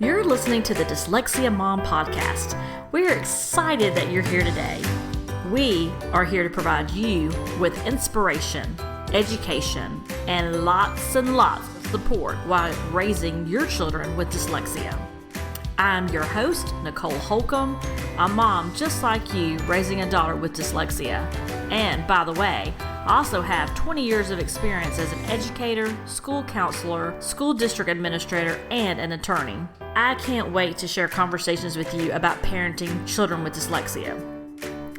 You're listening to the Dyslexia Mom Podcast. We're excited that you're here today. We are here to provide you with inspiration, education, and lots of support while raising your children with dyslexia. I'm your host, Nicole Holcomb, a mom just like you raising a daughter with dyslexia. And by the way, I also have 20 years of experience as an educator, school counselor, school district administrator, and an attorney. I can't wait to share conversations with you about parenting children with dyslexia.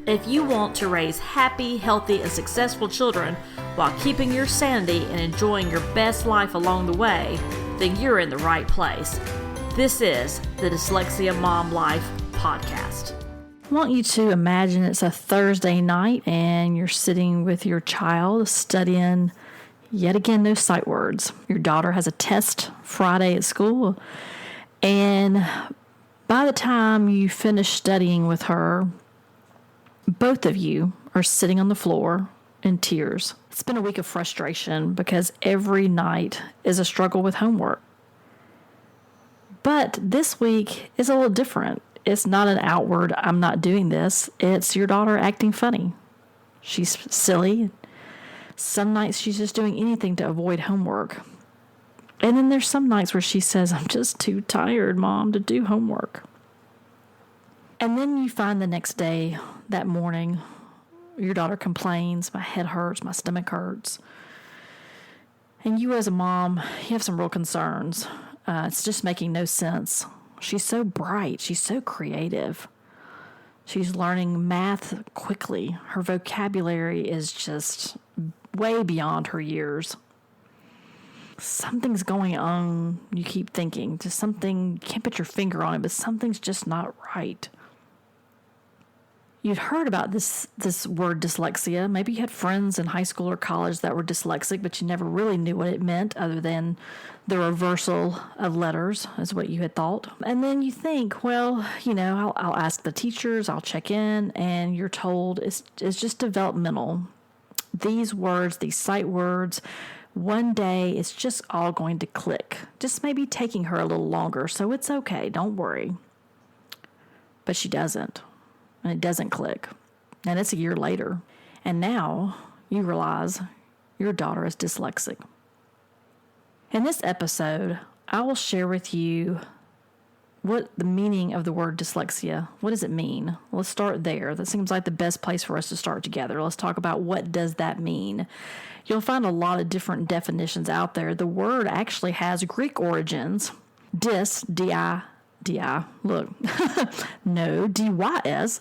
If you want to raise happy, healthy, and successful children while keeping your sanity and enjoying your best life along the way, then you're in the right place. This is the Dyslexia Mom Life Podcast. I want you to imagine it's a Thursday night and you're sitting with your child studying yet again those sight words. Your daughter has a test Friday at school, and by the time you finish studying with her, both of you are sitting on the floor in tears. It's been a week of frustration because every night is a struggle with homework. But this week is a little different. It's not an outward, I'm not doing this. It's your daughter acting funny. She's silly. Some nights she's just doing anything to avoid homework. And then there's some nights where she says, I'm just too tired, Mom, to do homework. And then you find the next day, that morning, your daughter complains, my head hurts, my stomach hurts. And you as a mom, you have some real concerns. It's just making no sense. She's so bright. She's so creative. She's learning math quickly. Her vocabulary is just way beyond her years. Something's going on, you keep thinking. Just something, you can't put your finger on it, but something's just not right. You'd heard about this word dyslexia. Maybe you had friends in high school or college that were dyslexic, but you never really knew what it meant other than the reversal of letters is what you had thought. And then you think, well, I'll ask the teachers, I'll check in, and you're told it's just developmental. These words, these sight words, one day it's just all going to click. Just maybe taking her a little longer, so it's okay, don't worry. But she doesn't. And it doesn't click. And it's a year later. And now you realize your daughter is dyslexic. In this episode, I will share with you what the meaning of the word dyslexia. What does it mean? Let's start there. That seems like the best place for us to start together. Let's talk about what does that mean. You'll find a lot of different definitions out there. The word actually has Greek origins. D-I, look, no, D-Y-S,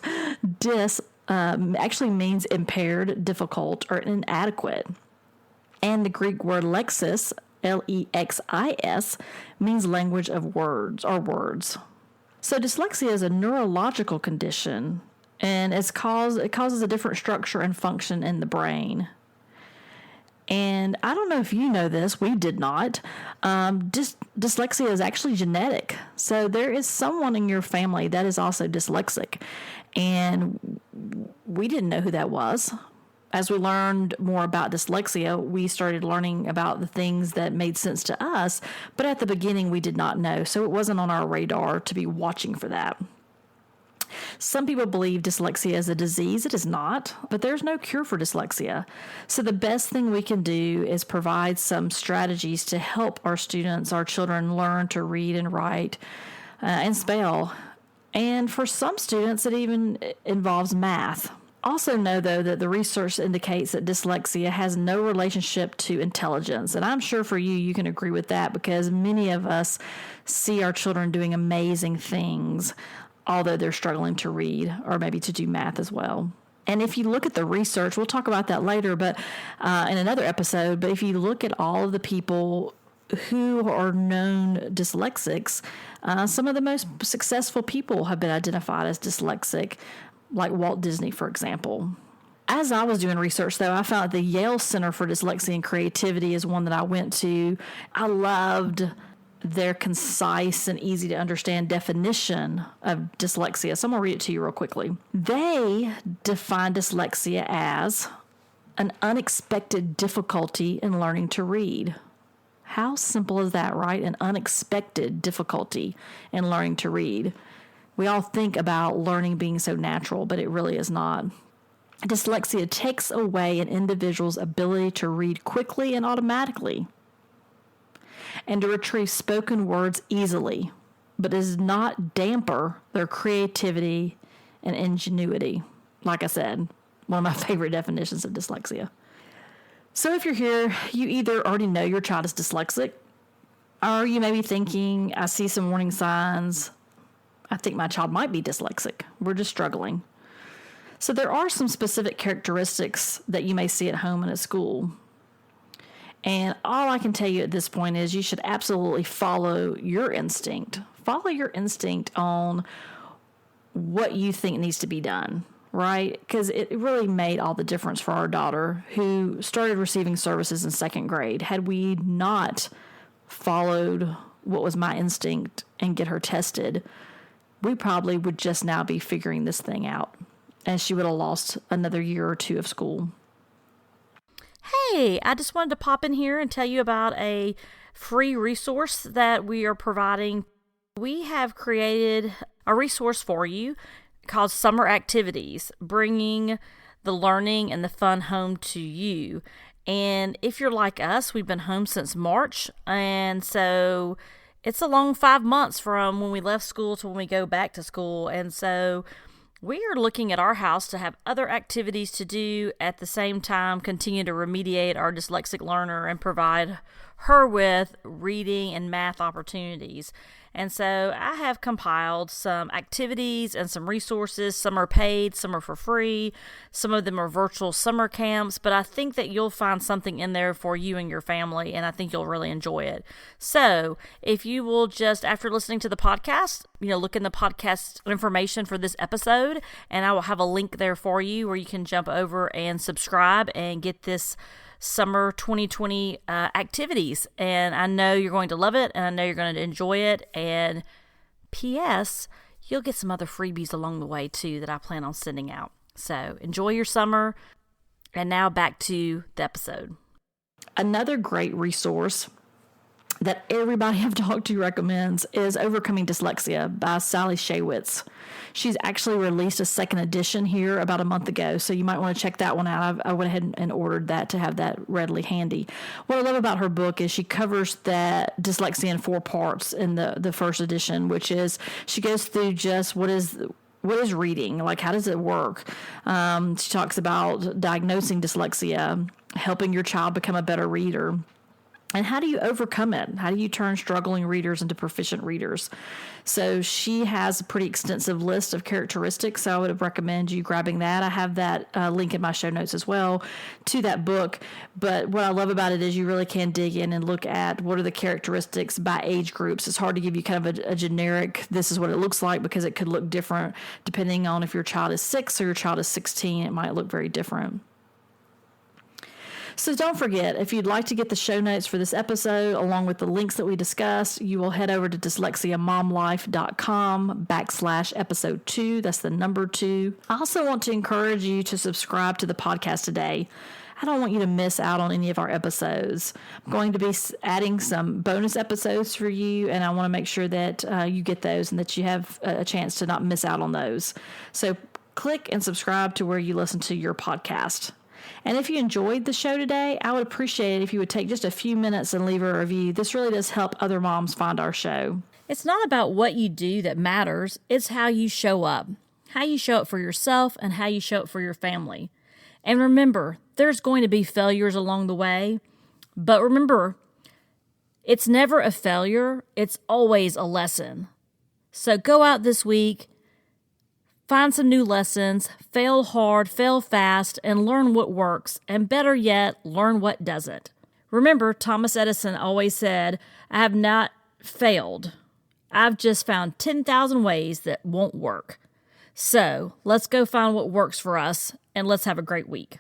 dys, actually means impaired, difficult, or inadequate. And the Greek word lexis, L-E-X-I-S, means language of words, or words. So dyslexia is a neurological condition, and it causes a different structure and function in the brain. And I don't know if you know this, we did not. Dyslexia is actually genetic. So there is someone in your family that is also dyslexic. And we didn't know who that was. As we learned more about dyslexia, we started learning about the things that made sense to us. But at the beginning, we did not know. So it wasn't on our radar to be watching for that. Some people believe dyslexia is a disease. It is not, but there's no cure for dyslexia. So the best thing we can do is provide some strategies to help our students, our children, learn to read and write and spell. And for some students, it even involves math. Also know, though, that the research indicates that dyslexia has no relationship to intelligence. And I'm sure for you, you can agree with that because many of us see our children doing amazing things, although they're struggling to read or maybe to do math as well. And if you look at the research, we'll talk about that later, but in another episode, but if you look at all of the people who are known dyslexics, some of the most successful people have been identified as dyslexic, like Walt Disney, for example. As I was doing research, though, I found the Yale Center for Dyslexia and Creativity is one that I went to. I loved their concise and easy to understand definition of dyslexia. So I'm going to read it to you real quickly. They define dyslexia as an unexpected difficulty in learning to read. How simple is that, right? An unexpected difficulty in learning to read. We all think about learning being so natural, but it really is not. Dyslexia takes away an individual's ability to read quickly and automatically and to retrieve spoken words easily, but does not damper their creativity and ingenuity. Like I said, one of my favorite definitions of dyslexia. So if you're here, you either already know your child is dyslexic, or you may be thinking, I see some warning signs. I think my child might be dyslexic. We're just struggling. So there are some specific characteristics that you may see at home and at school. And all I can tell you at this point is you should absolutely follow your instinct. Follow your instinct on what you think needs to be done, right? Because it really made all the difference for our daughter, who started receiving services in second grade. Had we not followed what was my instinct and get her tested, we probably would just now be figuring this thing out, and she would have lost another year or two of school. Hey, I just wanted to pop in here and tell you about a free resource that we are providing. We have created a resource for you called Summer Activities, bringing the learning and the fun home to you. And if you're like us, we've been home since March, and so it's a long 5 months from when we left school to when we go back to school. And so we are looking at our house to have other activities to do at the same time, continue to remediate our dyslexic learner and provide her with reading and math opportunities. And so I have compiled some activities and some resources. Some are paid, some are for free. Some of them are virtual summer camps, but I think that you'll find something in there for you and your family, and I think you'll really enjoy it. So if you will just, after listening to the podcast, look in the podcast information for this episode, and I will have a link there for you where you can jump over and subscribe and get this summer 2020 activities. And I know you're going to love it, and I know you're going to enjoy it. And P.S., you'll get some other freebies along the way too that I plan on sending out. So enjoy your summer. And now back to the episode. Another great resource that everybody I've talked to recommends is Overcoming Dyslexia by Sally Shaywitz. She's actually released a second edition here about a month ago, so you might want to check that one out. I went ahead and ordered that to have that readily handy. What I love about her book is she covers that dyslexia in 4 parts in the first edition, which is she goes through just what is reading, like how does it work? She talks about diagnosing dyslexia, helping your child become a better reader. And how do you overcome it? How do you turn struggling readers into proficient readers? So she has a pretty extensive list of characteristics, so I would recommend you grabbing that. I have that link in my show notes as well to that book. But what I love about it is you really can dig in and look at what are the characteristics by age groups. It's hard to give you kind of a generic, this is what it looks like, because it could look different depending on if your child is 6 or your child is 16. It might look very different. So don't forget, if you'd like to get the show notes for this episode, along with the links that we discussed, you will head over to dyslexiamomlife.com/episode 2. That's the number 2. I also want to encourage you to subscribe to the podcast today. I don't want you to miss out on any of our episodes. I'm going to be adding some bonus episodes for you, and I want to make sure that you get those and that you have a chance to not miss out on those. So click and subscribe to where you listen to your podcast. And if you enjoyed the show today, I would appreciate it if you would take just a few minutes and leave a review. This really does help other moms find our show. It's not about what you do that matters. It's how you show up. How you show up for yourself and how you show up for your family. And remember, there's going to be failures along the way. But remember, it's never a failure. It's always a lesson. So go out this week. Find some new lessons, fail hard, fail fast, and learn what works, and better yet, learn what doesn't. Remember, Thomas Edison always said, I have not failed. I've just found 10,000 ways that won't work. So let's go find what works for us, and let's have a great week.